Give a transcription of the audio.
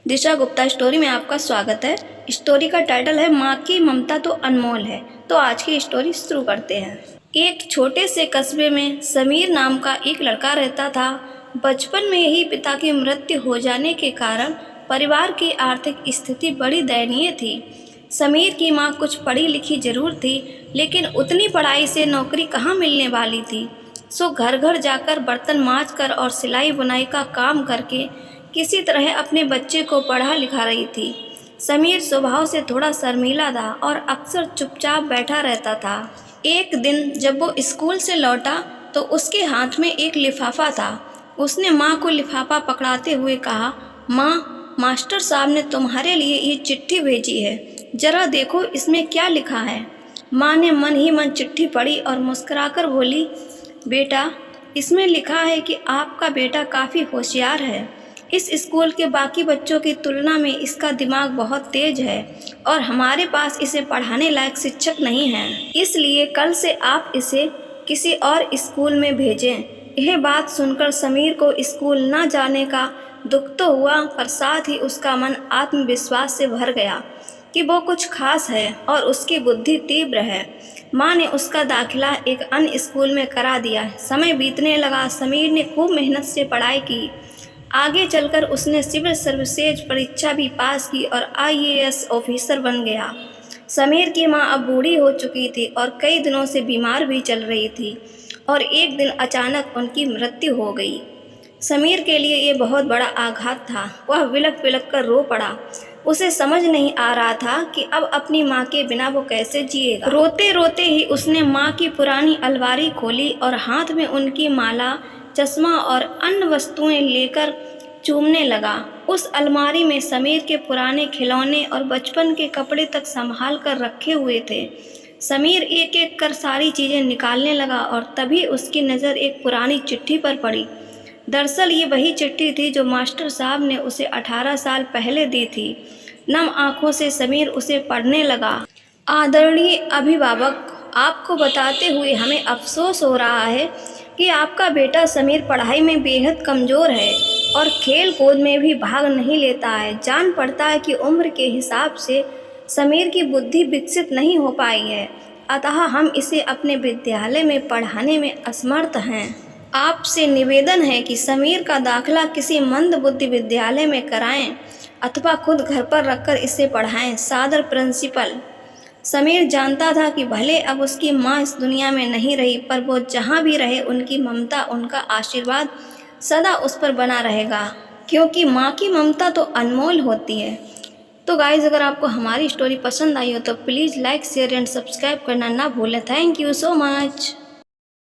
दिशा Gupta story में आपका स्वागत है। स्टोरी का टाइटल है माँ की ममता तो अनमोल है। तो आज की स्टोरी शुरू करते हैं। एक छोटे से कस्बे में समीर नाम का एक लड़का रहता था। बचपन में ही पिता की मृत्यु हो जाने के कारण परिवार की आर्थिक स्थिति बड़ी दयनीय थी। समीर की माँ कुछ पढ़ी लिखी जरूर थी, लेकिन उतनी पढ़ाई से नौकरी कहाँ मिलने वाली थी। सो घर घर जाकर बर्तन माँज कर और सिलाई बुनाई का काम करके किसी तरह अपने बच्चे को पढ़ा लिखा रही थी। समीर स्वभाव से थोड़ा शर्मीला था और अक्सर चुपचाप बैठा रहता था। एक दिन जब वो स्कूल से लौटा तो उसके हाथ में एक लिफाफा था। उसने माँ को लिफाफा पकड़ाते हुए कहा, माँ, मास्टर साहब ने तुम्हारे लिए ये चिट्ठी भेजी है, जरा देखो इसमें क्या लिखा है। माँ ने मन ही मन चिट्ठी पढ़ी और मुस्कुराकर बोली, बेटा, इसमें लिखा है कि आपका बेटा काफ़ी होशियार है। इस स्कूल के बाकी बच्चों की तुलना में इसका दिमाग बहुत तेज है और हमारे पास इसे पढ़ाने लायक शिक्षक नहीं है, इसलिए कल से आप इसे किसी और स्कूल में भेजें। यह बात सुनकर समीर को स्कूल न जाने का दुख तो हुआ, पर साथ ही उसका मन आत्मविश्वास से भर गया कि वो कुछ खास है और उसकी बुद्धि तीव्र है। माँ ने उसका दाखिला एक अन्य स्कूल में करा दिया। समय बीतने लगा। समीर ने खूब मेहनत से पढ़ाई की। आगे चलकर उसने सिविल सर्विसेज परीक्षा भी पास की और आईएएस ऑफिसर बन गया। समीर की माँ अब बूढ़ी हो चुकी थी और कई दिनों से बीमार भी चल रही थी और एक दिन अचानक उनकी मृत्यु हो गई। समीर के लिए ये बहुत बड़ा आघात था। वह विलक विलक कर रो पड़ा। उसे समझ नहीं आ रहा था कि अब अपनी माँ के बिना वो कैसे जिएगा। रोते रोते ही उसने माँ की पुरानी अलमारी खोली और हाथ में उनकी माला, चश्मा और अन्य वस्तुएं लेकर चूमने लगा। उस अलमारी में समीर के पुराने खिलौने और बचपन के कपड़े तक संभाल कर रखे हुए थे। समीर एक एक कर सारी चीज़ें निकालने लगा और तभी उसकी नज़र एक पुरानी चिट्ठी पर पड़ी। दरअसल ये वही चिट्ठी थी जो मास्टर साहब ने उसे 18 साल पहले दी थी। नम आंखों से समीर उसे पढ़ने लगा। आदरणीय अभिभावक, आपको बताते हुए हमें अफसोस हो रहा है कि आपका बेटा समीर पढ़ाई में बेहद कमज़ोर है और खेल कूद में भी भाग नहीं लेता है। जान पड़ता है कि उम्र के हिसाब से समीर की बुद्धि विकसित नहीं हो पाई है, अतः हम इसे अपने विद्यालय में पढ़ाने में असमर्थ हैं। आपसे निवेदन है कि समीर का दाखिला किसी मंद बुद्धि विद्यालय में कराएं अथवा खुद घर पर रखकर इसे पढ़ाएं। सादर प्रिंसिपल। समीर जानता था कि भले अब उसकी माँ इस दुनिया में नहीं रही, पर वो जहाँ भी रहे उनकी ममता, उनका आशीर्वाद सदा उस पर बना रहेगा, क्योंकि माँ की ममता तो अनमोल होती है। तो गाइज़, अगर आपको हमारी स्टोरी पसंद आई हो तो please like, share and subscribe करना ना भूलें। Thank you so much.